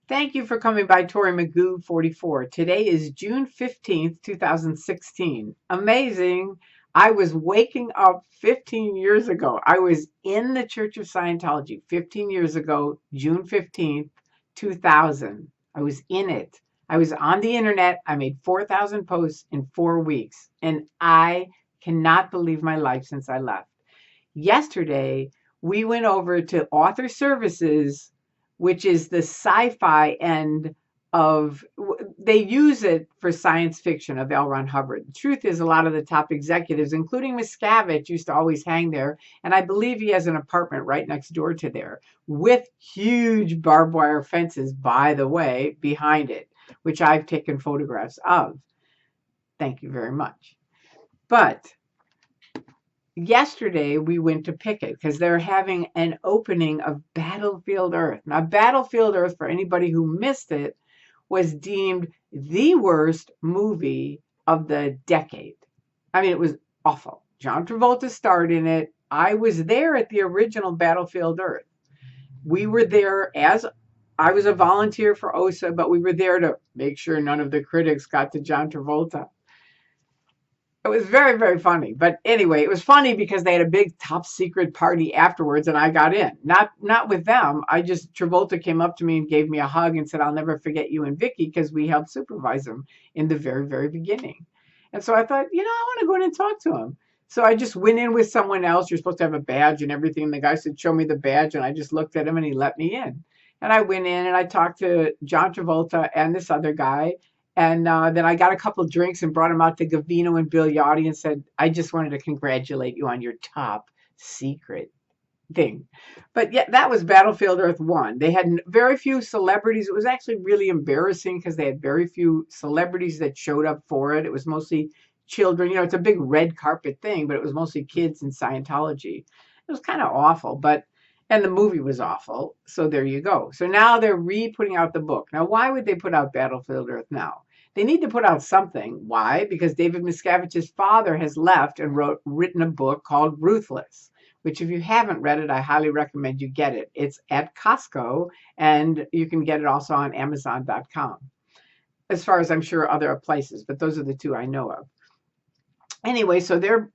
Thank you for coming by, Tory Magoo 44. Today is June 15th, 2016. Amazing. I was waking up 15 years ago. I was in the Church of Scientology 15 years ago, June 15th, 2000. I was in it. I was on the internet. I made 4,000 posts in 4 weeks, and I cannot believe my life since I left. Yesterday, we went over to Author Services, which is the sci-fi end of, they use it for science fiction of L. Ron Hubbard. The truth is, a lot of the top executives, including Miscavige, used to always hang there. And I believe he has an apartment right next door to there with huge barbed wire fences, by the way, behind it, which I've taken photographs of. Thank you very much. But yesterday we went to Picket because they're having an opening of Battlefield Earth. Now, Battlefield Earth, for anybody who missed it, was deemed the worst movie of the decade. I mean, it was awful. John Travolta starred in it. I was there at the original Battlefield Earth. We were there as I was a volunteer for OSA, but we were there to make sure none of the critics got to John Travolta. It was very, very funny. But anyway, it was funny because they had a big top secret party afterwards and I got in. Not with them. Travolta came up to me and gave me a hug and said, "I'll never forget you and Vicky," because we helped supervise him in the very, very beginning. And so I thought, I want to go in and talk to him. So I just went in with someone else. You're supposed to have a badge and everything. And the guy said, "Show me the badge." And I just looked at him and he let me in. And I went in and I talked to John Travolta and this other guy. And then I got a couple of drinks and brought him out to Gavino and Bigliotti and said, "I just wanted to congratulate you on your top secret thing." But yeah, that was Battlefield Earth 1. They had very few celebrities. It was actually really embarrassing because they had very few celebrities that showed up for it. It was mostly children. It's a big red carpet thing, but it was mostly kids in Scientology. It was kind of awful, and the movie was awful. So there you go. So now they're putting out the book. Now, why would they put out Battlefield Earth now? They need to put out something. Why? Because David Miscavige's father has left and written a book called Ruthless, which if you haven't read it, I highly recommend you get it. It's at Costco, and you can get it also on Amazon.com, as far as I'm sure other places, but those are the two I know of. Anyway, so they're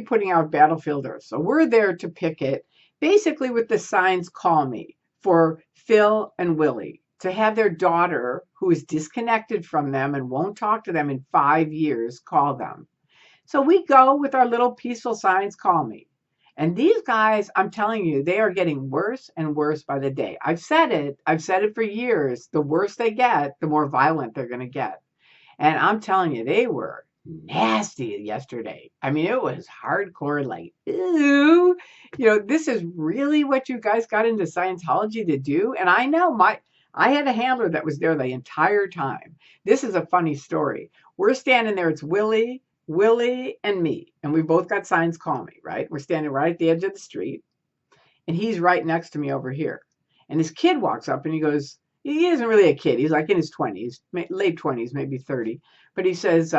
putting out Battlefield Earth. So we're there to Picket, basically with the signs "Call Me" for Phil and Willie, to have their daughter, who is disconnected from them and won't talk to them in 5 years, call them. So we go with our little peaceful signs, "Call Me." And these guys, I'm telling you, they are getting worse and worse by the day. I've said it for years. The worse they get, the more violent they're going to get. And I'm telling you, they were nasty yesterday. I mean, it was hardcore, like, ooh, this is really what you guys got into Scientology to do. And I know I had a handler that was there the entire time. This is a funny story. We're standing there. It's Willie, and me. And we both got signs, "Call Me," right? We're standing right at the edge of the street. And he's right next to me over here. And this kid walks up and he goes, he isn't really a kid. He's like in his 20s, late 20s, maybe 30. But he says,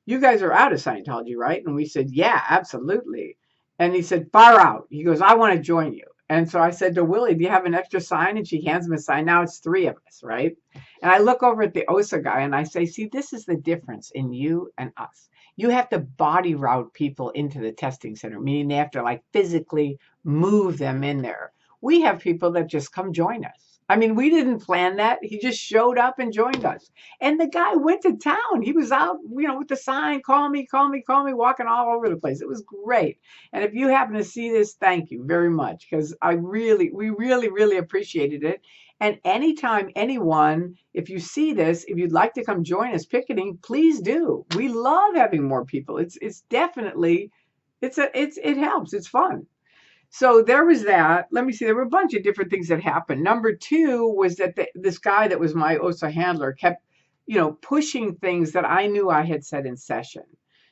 "You guys are out of Scientology, right?" And we said, "Yeah, absolutely." And he said, "Far out." He goes, "I want to join you." And so I said to Willie, "Do you have an extra sign?" And she hands him a sign. Now it's 3 of us, right? And I look over at the OSA guy and I say, "See, this is the difference in you and us. You have to body route people into the testing center, meaning they have to like physically move them in there. We have people that just come join us. I mean, we didn't plan that. He just showed up and joined us. And the guy went to town. He was out, with the sign, "Call me, call me, call me," walking all over the place. It was great. And if you happen to see this, thank you very much, because we really, really appreciated it. And anytime anyone, if you see this, if you'd like to come join us picketing, please do. We love having more people. It's definitely, it helps. It's fun. So there was that. Let me see. There were a bunch of different things that happened. Number 2 was that this guy that was my OSA handler kept, pushing things that I knew I had said in session.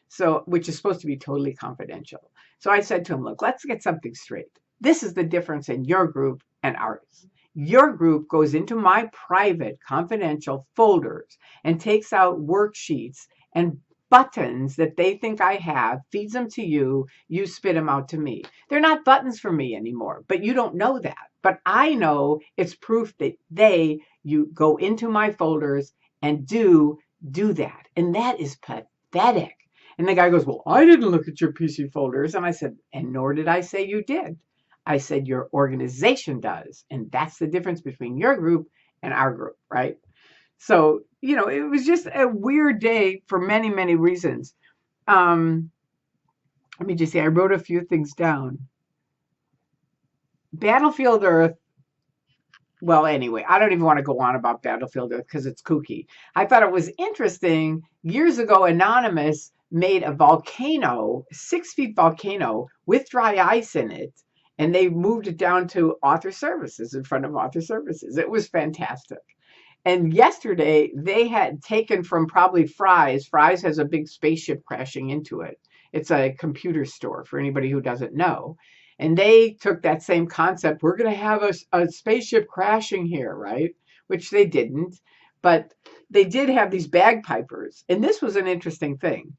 So, which is supposed to be totally confidential. So I said to him, "Look, let's get something straight. This is the difference in your group and ours. Your group goes into my private confidential folders and takes out worksheets and buttons that they think I have, feeds them to you, you spit them out to me. They're not buttons for me anymore, but you don't know that. But I know it's proof that you go into my folders and do that. And that is pathetic. And the guy goes, well, I didn't look at your PC folders. And I said, and nor did I say you did. I said your organization does. And that's the difference between your group and our group, right? So, it was just a weird day for many, many reasons. Let me just say, I wrote a few things down. Battlefield Earth. Well, anyway, I don't even want to go on about Battlefield Earth because it's kooky. I thought it was interesting. Years ago, Anonymous made a volcano, 6-foot volcano with dry ice in it. And they moved it down to Author Services, in front of Author Services. It was fantastic. And yesterday, they had taken from probably Fry's. Fry's has a big spaceship crashing into it. It's a computer store for anybody who doesn't know. And they took that same concept. We're going to have a spaceship crashing here, right? Which they didn't. But they did have these bagpipers. And this was an interesting thing.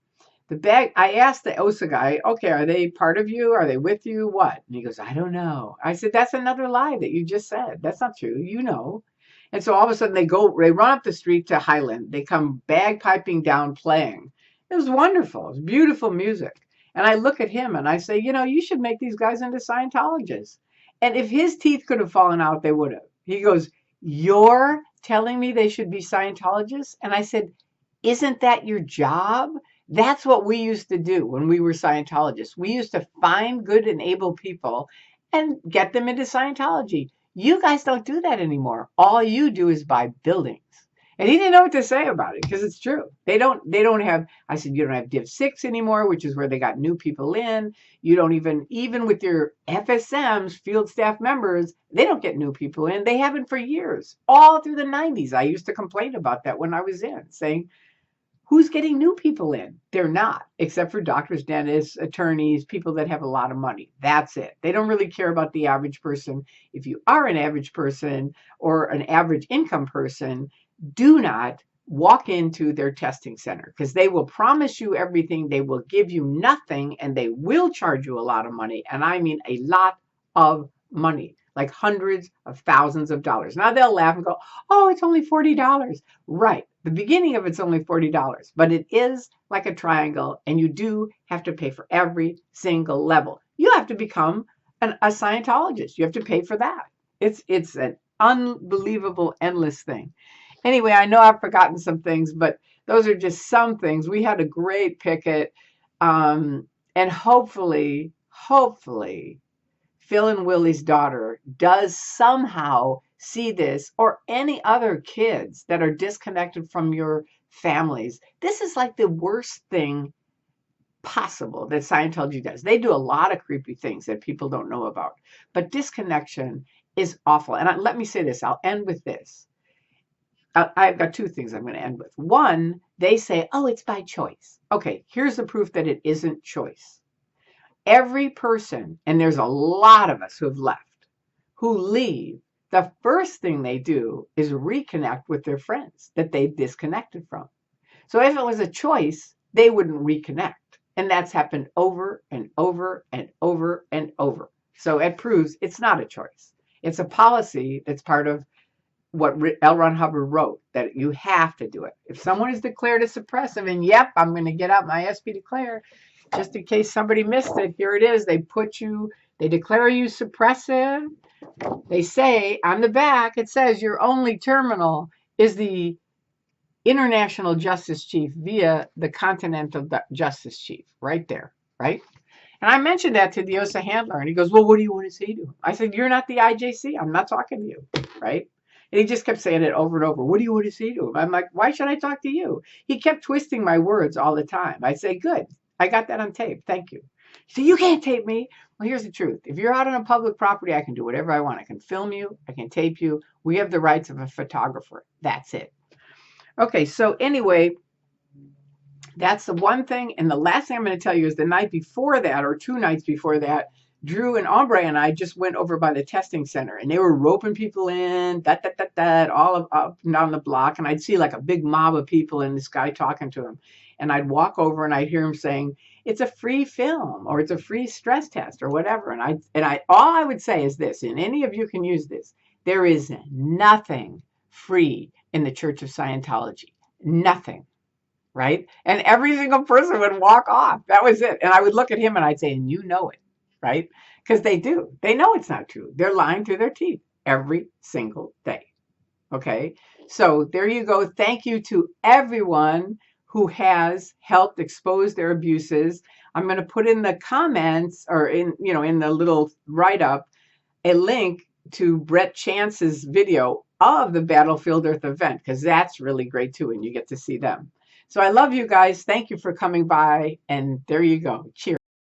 I asked the OSA guy, okay, are they part of you? Are they with you? What? And he goes, I don't know. I said, that's another lie that you just said. That's not true. You know. And so all of a sudden they run up the street to Highland. They come bagpiping down playing. It was wonderful. It was beautiful music. And I look at him and I say, you should make these guys into Scientologists. And if his teeth could have fallen out, they would have. He goes, you're telling me they should be Scientologists? And I said, isn't that your job? That's what we used to do when we were Scientologists. We used to find good and able people and get them into Scientology. You guys don't do that anymore. All you do is buy buildings. And he didn't know what to say about it because it's true. They don't have, I said, you don't have Div 6 anymore, which is where they got new people in. You don't even with your FSMs, field staff members, they don't get new people in. They haven't for years, all through the 90s. I used to complain about that when I was in, saying, who's getting new people in? They're not, except for doctors, dentists, attorneys, people that have a lot of money. That's it. They don't really care about the average person. If you are an average person or an average income person, do not walk into their testing center because they will promise you everything. They will give you nothing and they will charge you a lot of money. And I mean a lot of money, like hundreds of thousands of dollars. Now they'll laugh and go, oh, it's only $40. Right. The beginning of it's only $40, but it is like a triangle and you do have to pay for every single level. You have to become a Scientologist. You have to pay for that. It's an unbelievable, endless thing. Anyway, I know I've forgotten some things, but those are just some things. We had a great picket. And hopefully, Phil and Willie's daughter does somehow see this, or any other kids that are disconnected from your families. This is like the worst thing possible that Scientology does. They do a lot of creepy things that people don't know about, but disconnection is awful. And let me say this, I'll end with this. I've got two things I'm going to end with. One, they say, oh, it's by choice. Okay, here's the proof that it isn't choice. Every person, and there's a lot of us who have left, who leave, the first thing they do is reconnect with their friends that they've disconnected from. So if it was a choice, they wouldn't reconnect. And that's happened over and over and over and over. So it proves it's not a choice. It's a policy that's part of what L. Ron Hubbard wrote, that you have to do it. If someone is declared a suppressive, and yep, I'm going to get out my SP declare, just in case somebody missed it, here it is. They declare you suppressive. They say on the back, it says your only terminal is the International Justice Chief via the Continental Justice Chief, right there, right? And I mentioned that to the OSA handler, and he goes, well, what do you want to say to him? I said, you're not the IJC. I'm not talking to you, right? And he just kept saying it over and over. What do you want to say to him? I'm like, why should I talk to you? He kept twisting my words all the time. I say, good. I got that on tape. Thank you. He said, you can't tape me. Well, here's the truth. If you're out on a public property, I can do whatever I want. I can film you. I can tape you. We have the rights of a photographer. That's it. Okay, so anyway, that's the one thing. And the last thing I'm going to tell you is the night before that, or 2 nights before that, Drew and Aubrey and I just went over by the testing center, and they were roping people in, all up and down the block. And I'd see like a big mob of people and this guy talking to them. and I'd walk over and I'd hear him saying, it's a free film or it's a free stress test or whatever. And I all I would say is this, and any of you can use this. There is nothing free in the Church of Scientology. Nothing. Right? And every single person would walk off. That was it. And I would look at him and I'd say, and you know it, right? Because they do. They know it's not true. They're lying through their teeth every single day. Okay? So there you go. Thank you to everyone who has helped expose their abuses. I'm going to put in the comments or in the little write-up a link to Brett Chance's video of the Battlefield Earth event, because that's really great too, and you get to see them. So I love you guys. Thank you for coming by, and there you go. Cheers.